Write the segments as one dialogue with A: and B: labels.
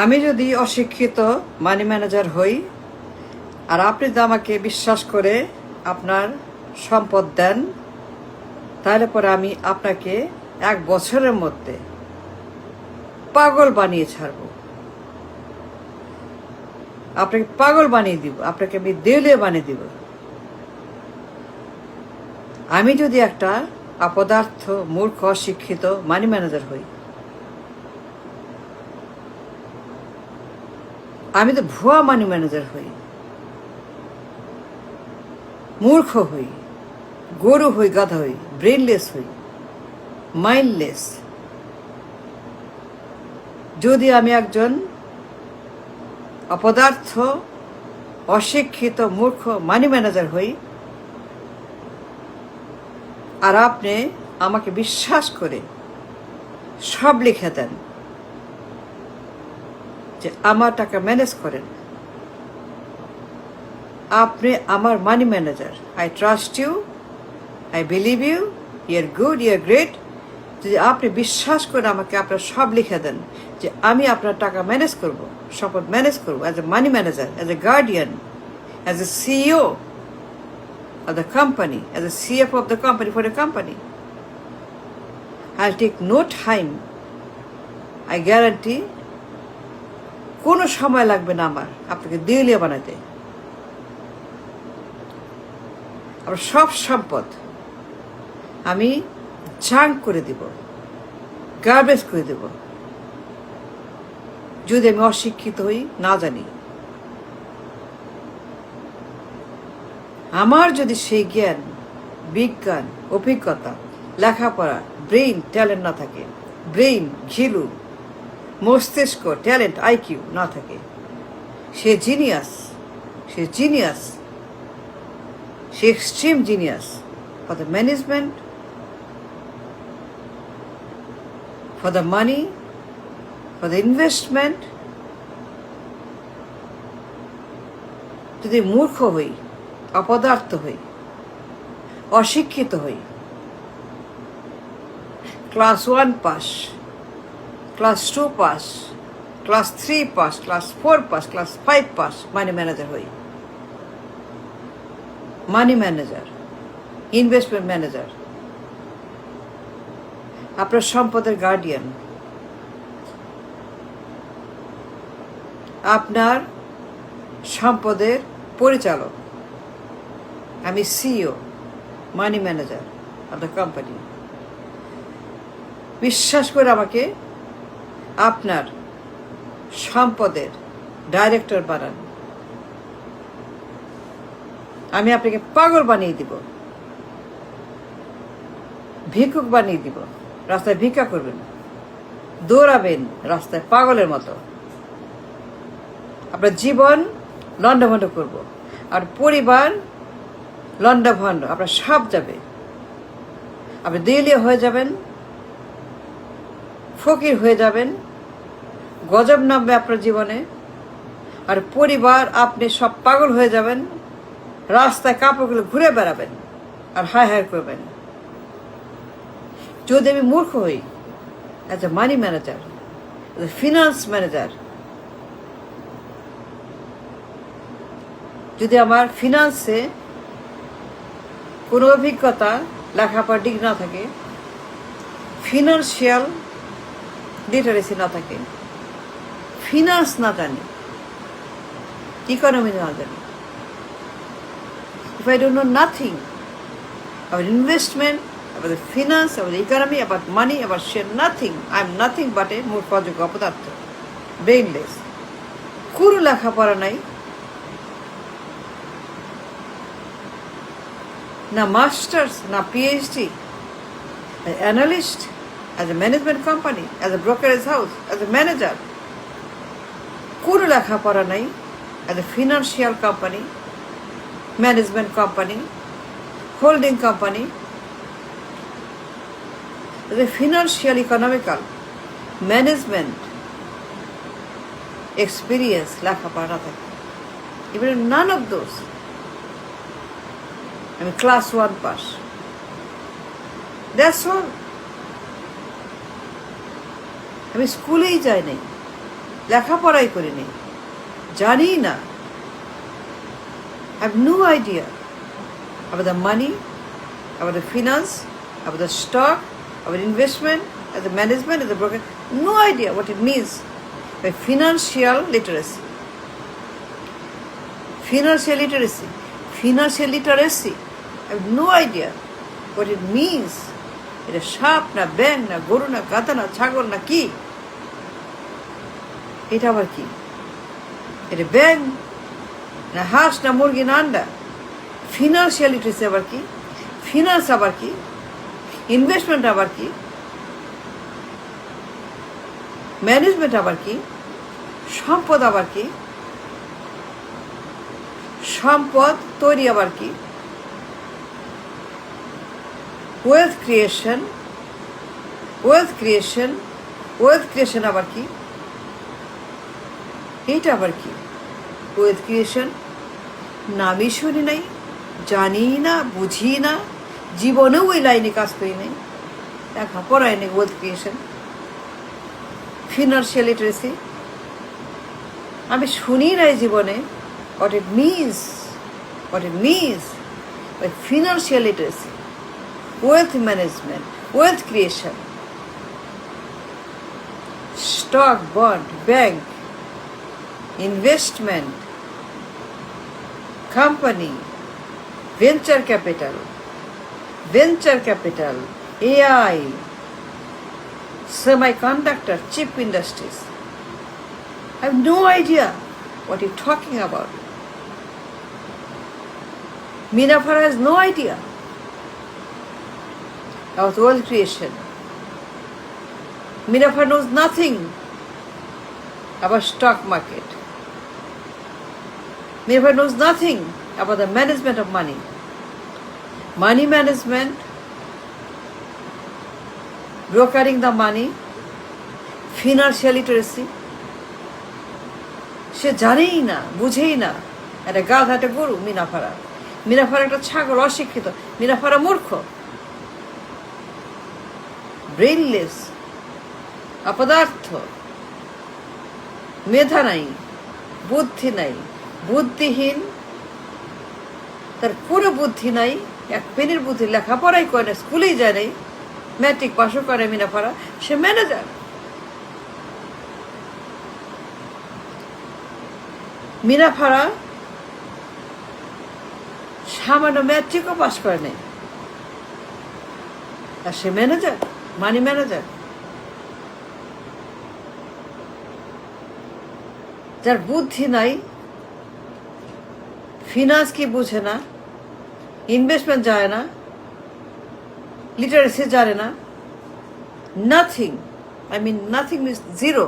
A: আমি যদি অশিক্ষিত মানি ম্যানেজার হই আর আপনি যদি আমাকে বিশ্বাস করে আপনার সম্পদ দেন, তাহলে পরে আমি আপনাকে 1 বছরের মধ্যে পাগল বানিয়ে ছাড়ব। আপনাকে পাগল বানিয়ে দিব, আপনাকে আমি দেউলিয়া বানিয়ে দিব। আমি যদি একটা অপদার্থ, মূর্খ, অশিক্ষিত মানি ম্যানেজার হই, আমি তো ভুয়া মানি ম্যানেজার হই, মূর্খ হই, গরু হই, গাধা হই, ব্রেনলেস হই, মাইন্ডলেস। যদি আমি একজন অপদার্থ, অশিক্ষিত, মূর্খ মানি ম্যানেজার হই আর আপনি আমাকে বিশ্বাস করে সব লিখে দেন যে আমার টাকা ম্যানেজ করেন, আপনি আমার money manager, I trust you, I believe you, you're good, you're great. যদি আপনি বিশ্বাস করে আমাকে আপনার সব লিখে দেন যে আমি আপনার টাকা ম্যানেজ করব, সম্পদ ম্যানেজ করব, as a money manager, as a guardian, as a CEO of the company, as a CFO of the company for a company, I'll take no time. I guarantee কোনো সময় লাগবে না আমার আপনাকে দেউলিয়া বানাতে। আর সব সম্পদ আমি জাঙ্ক করে দিব, গার্বেজ করে দেব, যদি আমি অশিক্ষিত হই, না জানি। আমার যদি সেই জ্ঞান, বিজ্ঞান, অভিজ্ঞতা, লেখাপড়া, ব্রেইন ট্যালেন্ট না থাকে, ব্রেইন ঘিলু, মস্তিষ্ক ট্যালেন্ট, আইকিউ না থাকে, সে জিনিয়াস, সে extreme genius for the management, for the money, for the investment. যদি মূর্খ হই, অপদার্থ হই, অশিক্ষিত হই, class 1 pass, class 2 pass, class 3 pass, class 4 pass, class 5 pass money manager হই, মানি ম্যানেজার, ইনভেস্টমেন্ট ম্যানেজার, আপনার সম্পদের গার্ডিয়ান, আপনার সম্পদের পরিচালক, আমি CEO, money manager of the company. বিশ্বাস করে আমাকে আপনার সম্পদের ডাইরেক্টর বানান, আমি আপনাকে পাগল বানিয়ে দিব, ভিক্ষুক বানিয়ে দিব, রাস্তায় ভিক্ষা করবেন, দৌড়াবেন রাস্তায় পাগলের মতো, আপনার জীবন লন্ডভন্ড করব, আর পরিবার লন্ডভন্ড, আপনার সব যাবে, আপনি দেউলিয়া হয়ে যাবেন, ফকির হয়ে যাবেন, গজব নামবে আপনার জীবনে, আর পরিবার, আপনি সব পাগল হয়ে যাবেন, রাস্তায় কাপড়গুলো ঘুরে বেড়াবেন আর হায় হায় করবেন। যদি আমি মূর্খ হই, as a money manager, as a finance manager, যদি আমার ফিনান্সে কোনো অভিজ্ঞতা, লেখাপড়া ডিগ্রি না থাকে, ফিনান্সিয়াল লিটারেসি না থাকে, ফিনান্স না জানি, ইকোনমি না জানি, if I don't know nothing about investment, about the finance, about the economy, about money, about share, nothing, I'm nothing but a মূর্খ, অযোগ্য, অপদার্থ, ব্রেইনলেস, কোনো লেখাপড়া নাই, না মাস্টার্স, না PhD, analyst, as a management company, as a brokerage house, as a manager, কোনো লেখাপড়া নাই, as a financial company, management company, holding company, as a financial, economical, management experience, লেখাপড়া না থাকে, ইভেন নান অফ দোজ। আমি class 1 pass, that's all. আমি স্কুলেই যাই নাই, লেখাপড়াই করিনি, জানি না, I have no idea about the money, about the finance, about the stock, about investment, as the management, as the broker. No idea what it means by financial literacy. Financial literacy. Financial literacy. I have no idea what it means. এটা সাপ না ব্যাঙ না গরু না গাধা না ছাগল না কি? এটা আবার কি? এটা ব্যাঙ না হাঁস না মুরগি না আন্ডা? ফিনান্সিয়াল লিটারেসি আবার কি? ফিনান্স আবার কি? ইনভেস্টমেন্ট আবার কি? ম্যানেজমেন্ট আবার কি? সম্পদ আবার কি? সম্পদ তৈরি আবার কি? Wealth creation, wealth creation, wealth creation আবার কি? এইটা আবার কি? ওয়েলথ ক্রিয়েশন নামই শুনি নাই, জানি না, বুঝি না, জীবনেও ওই লাইনে কাজ করি নাই, লেখাপড়ায় নেই। ওয়েলথ ক্রিয়েশন, ফিনান্সিয়াল লিটারেসি আমি শুনি নাই জীবনে। what it means by financial literacy, wealth management, wealth creation, stock, bond, bank, investment, company, venture capital, AI, semiconductor, chip industries. I have no idea what you're talking about. Meena Farah has no idea about wealth creation. Meena Farah knows nothing about stock market. Meena Farah knows nothing about the management of money. Money management, brokering the money, financial literacy. সে জানেই না, বুঝেই না। একটা গাধা, একটা গরু মিনা ফারা। মিনা ফারা একটা ছাগল, অশিক্ষিত। মিনা ফারা মূর্খ, ব্রেইনলেস, অপদার্থ, মেধা নাই, বুদ্ধি নাই, বুদ্ধিহীন, তার কোনো বুদ্ধি নাই, এক পেনের বুদ্ধি, লেখাপড়াই করে না, স্কুলেই যায় নাই, ম্যাট্রিক পাশও করে মিনা ফারা, সে ম্যানেজার। মিনা ফারা সামান্য ম্যাট্রিকও পাশ করে নেই, আর সে ম্যানেজার, মানি ম্যানেজার। যার বুদ্ধি নাই, ফিনান্স কি বুঝে না, ইনভেস্টমেন্ট জানে না, লিটারেসি জানে না, nothing, I mean nothing means zero.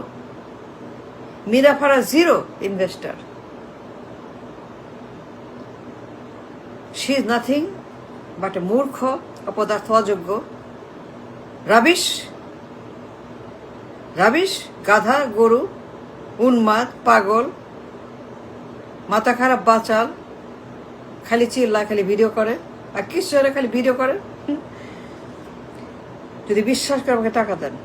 A: মিনা ফারা zero investor. She is nothing but a মূর্খ, অপদার্থ, অযোগ্য, রাবিশ, গাধা, গরু, উন্মাদ, পাগল, মাথা খারাপ, বাচাল, খালি চিল্লায়, খালি ভিডিও করে, আর কিছু খালি ভিডিও করে। যদি বিশ্বাস করে আমাকে টাকা দেন,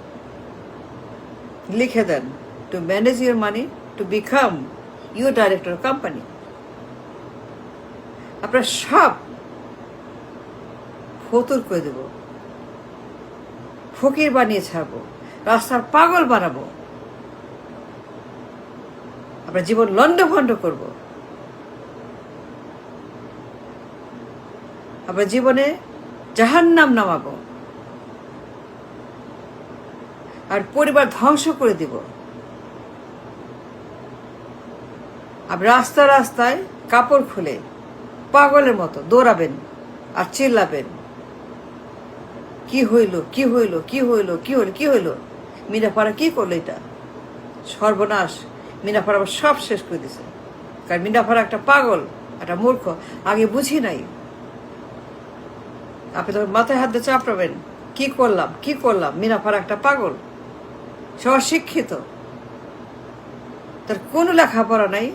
A: লিখে দেন, to manage your money, to become your director company. আপনার সব ফতুর করে দেব, ফকির বানিয়ে ছাড়বো, রাস্তার পাগল বানাবো, আপনার জীবন লন্ডভন্ড করব, আপনার জীবনে জাহান্নাম নামাবো, আর পরিবার ধ্বংস করে দিব। আপনি রাস্তায় কাপড় খুলে পাগলের মতো দৌড়াবেন আর চিল্লাবেন, কি হইল, কি হইল, কি হইল, কি হইল, কি হইল, মিনা ফারা কি করলো, এটা সর্বনাশ। মিনা ফারা আবার সব শেষ করে দিছে, কারণ মিনা ফারা একটা পাগল, একটা মূর্খ, আগে বুঝি নাই। আপনি তখন মাথায় হাত দিয়ে চাপড়াবেন, কি করলাম, মিনা ফারা একটা পাগল, সে অশিক্ষিত, তার কোনো লেখাপড়া নাই,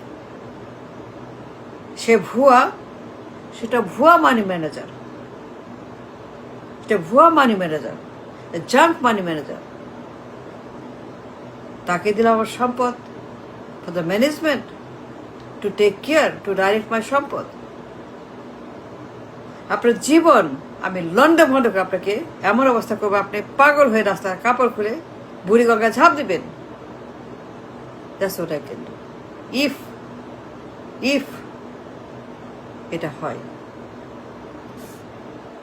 A: সে ভুয়া, সেটা ভুয়া money manager, junk money manager. তাকে দিলাম আমার সম্পদ, for the management to take care to direct my সম্পদ। আপনার জীবন আমি লন্ডে ভন্ড করে আপনাকে এমন অবস্থা করবো, আপনি পাগল হয়ে রাস্তায় কাপড় খুলে বুড়ি গঙ্গায় ঝাঁপ দিবেন। That's what I can do if এটা হয়।